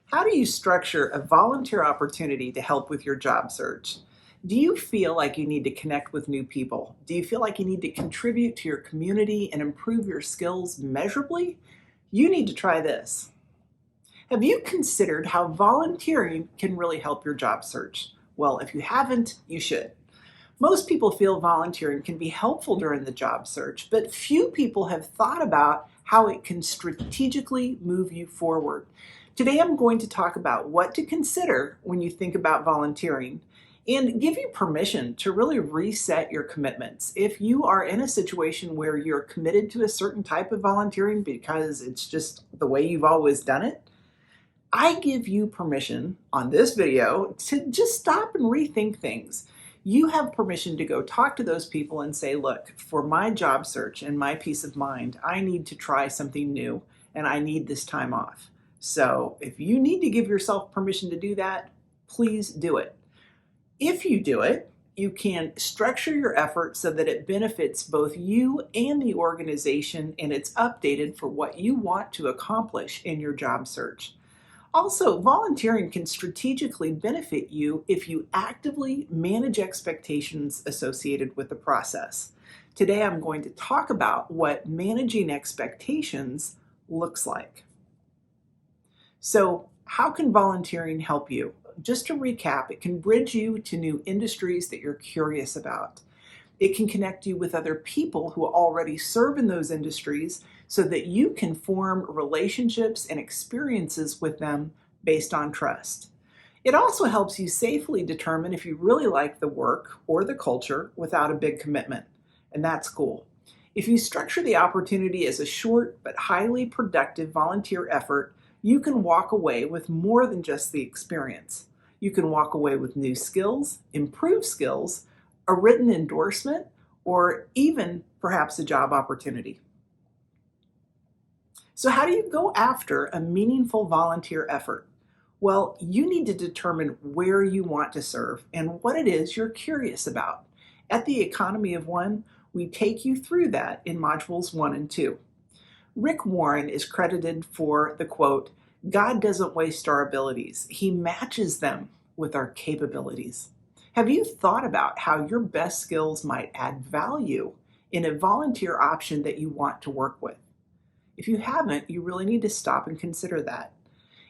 How do you structure a volunteer opportunity to help with your job search? Do you feel like you need to connect with new people? Do you feel like you need to contribute to your community and improve your skills measurably? You need to try this. Have you considered how volunteering can really help your job search? Well, if you haven't, you should. Most people feel volunteering can be helpful during the job search, but few people have thought about how it can strategically move you forward. Today, I'm going to talk about what to consider when you think about volunteering and give you permission to really reset your commitments. If you are in a situation where you're committed to a certain type of volunteering because it's just the way you've always done it, I give you permission on this video to just stop and rethink things. You have permission to go talk to those people and say, look, for my job search and my peace of mind, I need to try something new and I need this time off. So if you need to give yourself permission to do that, please do it. If you do it, you can structure your effort so that it benefits both you and the organization and it's updated for what you want to accomplish in your job search. Also, volunteering can strategically benefit you if you actively manage expectations associated with the process. Today, I'm going to talk about what managing expectations looks like. So, how can volunteering help you? Just to recap, it can bridge you to new industries that you're curious about. It can connect you with other people who already serve in those industries so that you can form relationships and experiences with them based on trust. It also helps you safely determine if you really like the work or the culture without a big commitment, and that's cool. If you structure the opportunity as a short but highly productive volunteer effort, you can walk away with more than just the experience. You can walk away with new skills, improved skills, a written endorsement, or even perhaps a job opportunity. So how do you go after a meaningful volunteer effort? Well, you need to determine where you want to serve and what it is you're curious about. At the Economy of One, we take you through that in modules 1 and 2. Rick Warren is credited for the quote, "God doesn't waste our abilities. He matches them with our capabilities." Have you thought about how your best skills might add value in a volunteer option that you want to work with? If you haven't, you really need to stop and consider that.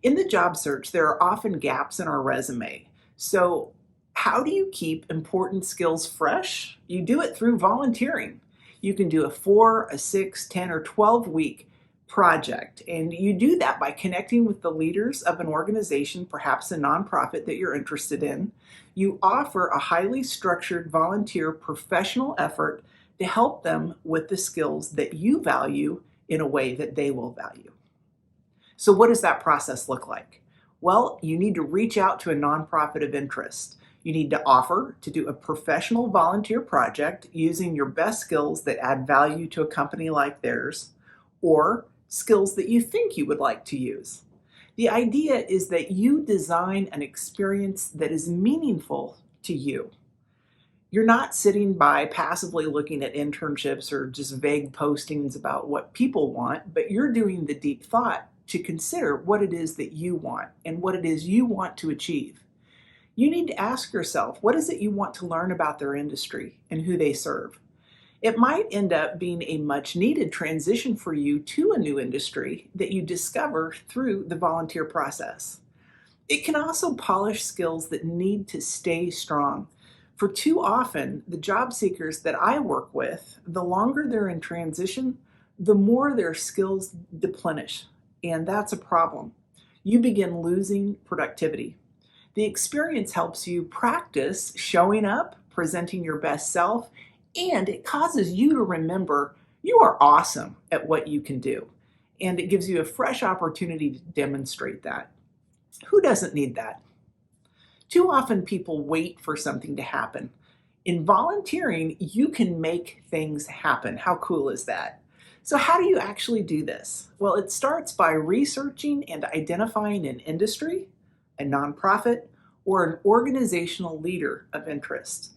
In the job search, there are often gaps in our resume. So, how do you keep important skills fresh? You do it through volunteering. You can do a 4, a 6, 10, or 12-week project. And you do that by connecting with the leaders of an organization, perhaps a nonprofit that you're interested in. You offer a highly structured volunteer professional effort to help them with the skills that you value in a way that they will value. So what does that process look like? Well, you need to reach out to a nonprofit of interest. You need to offer to do a professional volunteer project using your best skills that add value to a company like theirs, or skills that you think you would like to use. The idea is that you design an experience that is meaningful to you. You're not sitting by passively looking at internships or just vague postings about what people want, but you're doing the deep thought to consider what it is that you want and what it is you want to achieve. You need to ask yourself, what is it you want to learn about their industry and who they serve? It might end up being a much needed transition for you to a new industry that you discover through the volunteer process. It can also polish skills that need to stay strong. For too often, the job seekers that I work with, the longer they're in transition, the more their skills deplenish, and that's a problem. You begin losing productivity. The experience helps you practice showing up, presenting your best self, and it causes you to remember you are awesome at what you can do. And it gives you a fresh opportunity to demonstrate that. Who doesn't need that? Too often people wait for something to happen. In volunteering, you can make things happen. How cool is that? So how do you actually do this? Well, it starts by researching and identifying an industry, a nonprofit, or an organizational leader of interest.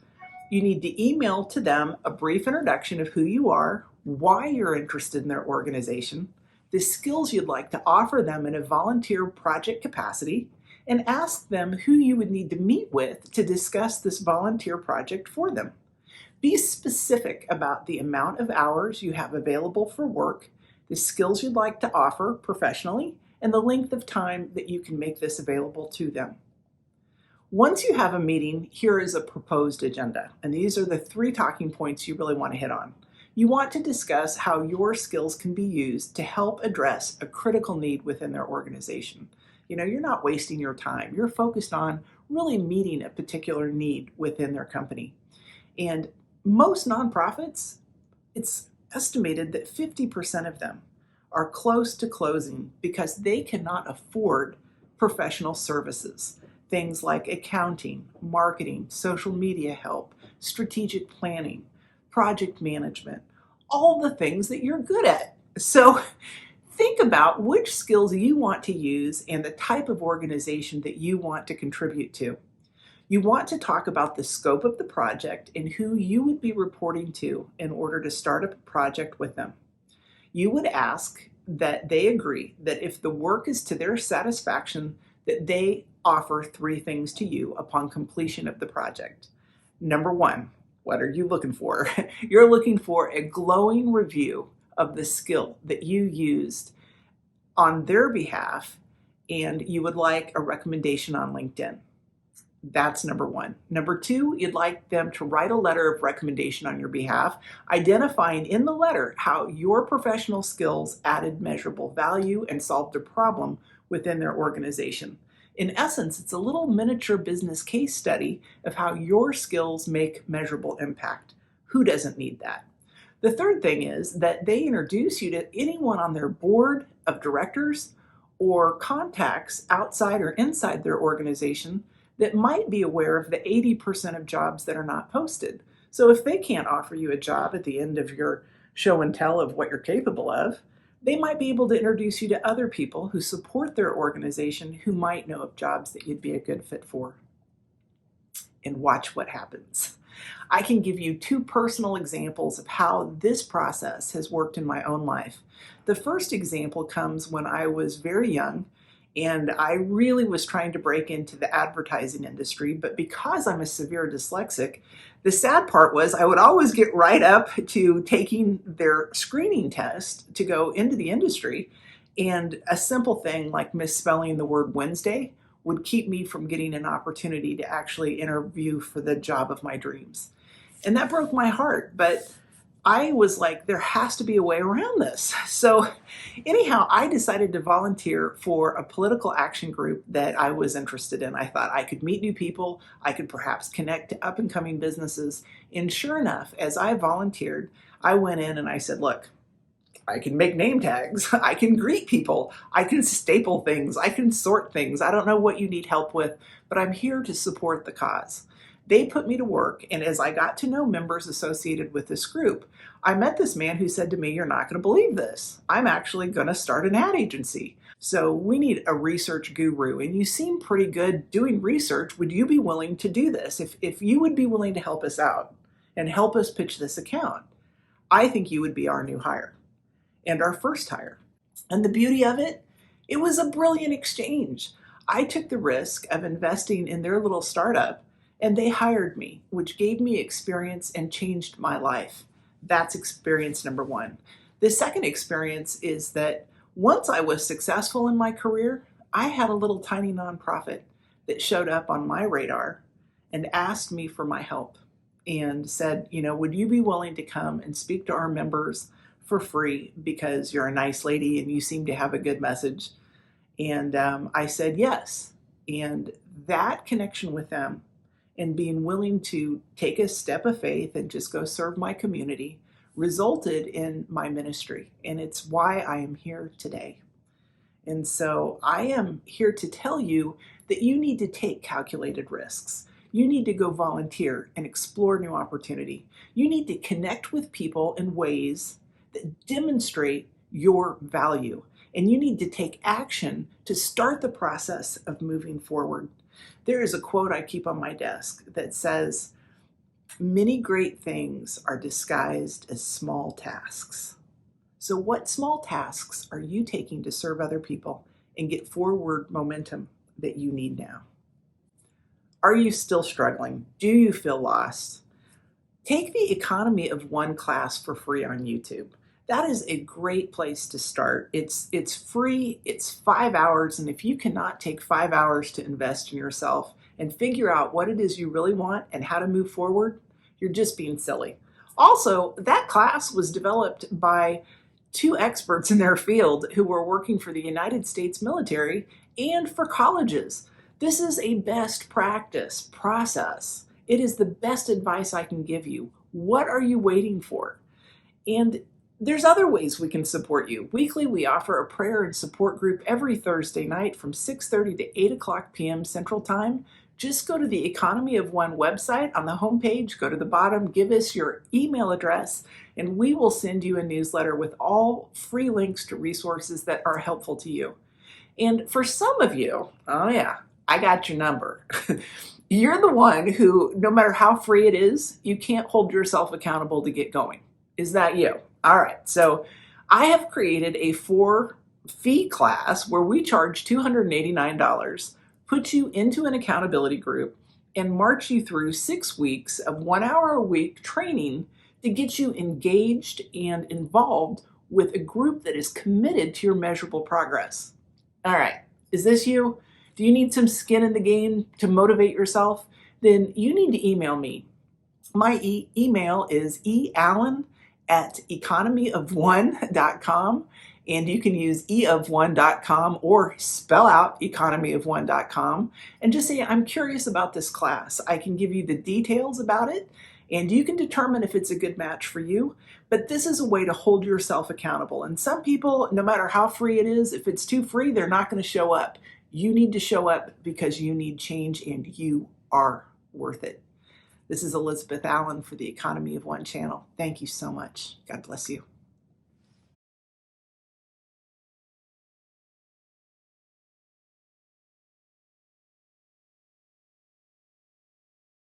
You need to email to them a brief introduction of who you are, why you're interested in their organization, the skills you'd like to offer them in a volunteer project capacity, and ask them who you would need to meet with to discuss this volunteer project for them. Be specific about the amount of hours you have available for work, the skills you'd like to offer professionally, and the length of time that you can make this available to them. Once you have a meeting, here is a proposed agenda, and these are the 3 talking points you really want to hit on. You want to discuss how your skills can be used to help address a critical need within their organization. You're not wasting your time. You're focused on really meeting a particular need within their company. And most nonprofits, it's estimated that 50% of them are close to closing because they cannot afford professional services. Things like accounting, marketing, social media help, strategic planning, project management, all the things that you're good at. So think about which skills you want to use and the type of organization that you want to contribute to. You want to talk about the scope of the project and who you would be reporting to in order to start up a project with them. You would ask that they agree that if the work is to their satisfaction, that they offer 3 things to you upon completion of the project. Number 1, what are you looking for? You're looking for a glowing review of the skill that you used on their behalf, and you would like a recommendation on LinkedIn. That's number 1. Number 2, you'd like them to write a letter of recommendation on your behalf, identifying in the letter how your professional skills added measurable value and solved a problem within their organization. In essence, it's a little miniature business case study of how your skills make measurable impact. Who doesn't need that? The third thing is that they introduce you to anyone on their board of directors or contacts outside or inside their organization that might be aware of the 80% of jobs that are not posted. So if they can't offer you a job at the end of your show and tell of what you're capable of, they might be able to introduce you to other people who support their organization who might know of jobs that you'd be a good fit for. And watch what happens. I can give you 2 personal examples of how this process has worked in my own life. The first example comes when I was very young and I really was trying to break into the advertising industry, but because I'm a severe dyslexic, the sad part was I would always get right up to taking their screening test to go into the industry, and a simple thing like misspelling the word Wednesday would keep me from getting an opportunity to actually interview for the job of my dreams. And that broke my heart, but I was like, there has to be a way around this. So anyhow, I decided to volunteer for a political action group that I was interested in. I thought I could meet new people, I could perhaps connect to up and coming businesses. And sure enough, as I volunteered, I went in and I said, look, I can make name tags, I can greet people, I can staple things, I can sort things. I don't know what you need help with, but I'm here to support the cause. They put me to work, and as I got to know members associated with this group, I met this man who said to me, you're not going to believe this. I'm actually going to start an ad agency. So we need a research guru, and you seem pretty good doing research. Would you be willing to do this? If you would be willing to help us out and help us pitch this account, I think you would be our new hire and our first hire. And the beauty of it, it was a brilliant exchange. I took the risk of investing in their little startup, and they hired me, which gave me experience and changed my life. That's experience number 1. The second experience is that once I was successful in my career, I had a little tiny nonprofit that showed up on my radar and asked me for my help and said, would you be willing to come and speak to our members for free because you're a nice lady and you seem to have a good message? And I said yes. And that connection with them and being willing to take a step of faith and just go serve my community resulted in my ministry. And it's why I am here today. And so I am here to tell you that you need to take calculated risks. You need to go volunteer and explore new opportunity. You need to connect with people in ways that demonstrate your value. And you need to take action to start the process of moving forward. There is a quote I keep on my desk that says, many great things are disguised as small tasks. So, what small tasks are you taking to serve other people and get forward momentum that you need now? Are you still struggling? Do you feel lost? Take the Economy of One class for free on YouTube. That is a great place to start. It's free, it's 5 hours, and if you cannot take 5 hours to invest in yourself and figure out what it is you really want and how to move forward, you're just being silly. Also, that class was developed by two experts in their field who were working for the United States military and for colleges. This is a best practice process. It is the best advice I can give you. What are you waiting for? And there's other ways we can support you. Weekly, we offer a prayer and support group every Thursday night from 6:30 to 8 o'clock p.m. Central Time. Just go to the Economy of One website on the homepage, go to the bottom, give us your email address, and we will send you a newsletter with all free links to resources that are helpful to you. And for some of you, oh yeah, I got your number. You're the one who, no matter how free it is, you can't hold yourself accountable to get going. Is that you? All right. So I have created a fee class where we charge $289, put you into an accountability group, and march you through 6 weeks of 1 hour a week training to get you engaged and involved with a group that is committed to your measurable progress. All right. Is this you? Do you need some skin in the game to motivate yourself? Then you need to email me. My email is eallen@economyofone.com, and you can use eofone.com or spell out economyofone.com and just say, I'm curious about this class. I can give you the details about it, and you can determine if it's a good match for you. But this is a way to hold yourself accountable. And some people, no matter how free it is, if it's too free, they're not going to show up. You need to show up because you need change and you are worth it. This is Elizabeth Allen for the Economy of One channel. Thank you so much. God bless you.